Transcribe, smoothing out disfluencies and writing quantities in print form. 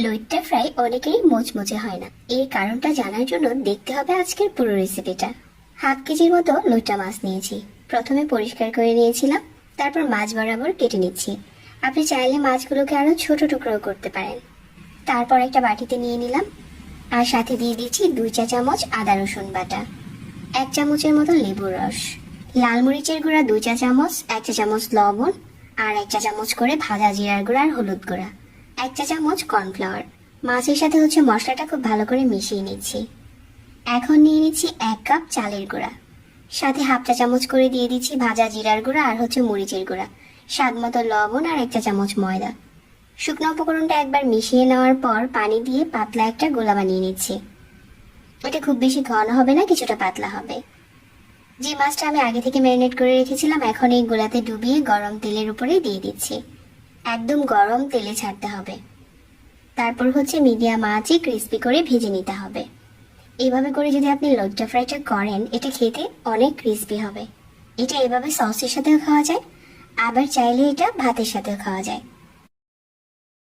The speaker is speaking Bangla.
লইট্টা ফ্রাই অনেকেরই মোচমোচে হয় না। এর কারণটা জানার জন্য দেখতে হবে আজকের পুরো রেসিপিটা। 1/2 কেজির মতো লইট্টা মাছ নিয়েছি। প্রথমে পরিষ্কার করে নিয়েছিলাম, তারপর মাছ বরাবর কেটে নিচ্ছি। আপনি চাইলে মাছগুলোকে আরো ছোট টুকরো করতে পারেন। তারপর একটা বাটিতে নিয়ে নিলাম, আর সাথে দিয়ে দিচ্ছি 2 চা চামচ আদা রসুন বাটা, 1 চামচের মতো লেবুর রস, লাল মরিচের গুঁড়া 2 চা চামচ, 1 চা চামচ লবণ, আর 1 চা চামচ করে ভাজা জিরার গুঁড়া আর হলুদ গুঁড়া, 1 চা চামচ কর্নফ্লাওয়ার। মাছের সাথে মশলাটা খুব ভালো করে মিশিয়ে নিচ্ছি। এখন নিয়ে নিচ্ছি 1 কাপ চালের গুঁড়া, সাথে 1/2 চা চামচ করে দিয়ে দিচ্ছি ভাজা জিরার গুঁড়া আর মরিচের গুঁড়া, স্বাদ মতো লবণ আর 1 চা চামচ ময়দা। শুকনো উপকরণটা একবার মিশিয়ে নেওয়ার পর পানি দিয়ে পাতলা একটা গোলা বানিয়ে নিচ্ছি। এটা খুব বেশি ঘন হবে না, কিছুটা পাতলা হবে। যে মাছটা আমি আগে থেকে ম্যারিনেট করে রেখেছিলাম এখন এই গোলাতে ডুবিয়ে গরম তেলের উপরে দিয়ে দিচ্ছি। একদম গরম তেলে ছাড়তে হবে। তারপর মিডিয়াম আঁচে ক্রিস্পি করে ভেজে নিতে হবে। এইভাবে করে যদি আপনি লইট্টা ফ্রাইটা করেন, এটা খেতে অনেক ক্রিস্পি হবে। এটা এভাবে সসের সাথেও খাওয়া যায়, আবার চাইলে এটা ভাতের সাথেও খাওয়া যায়।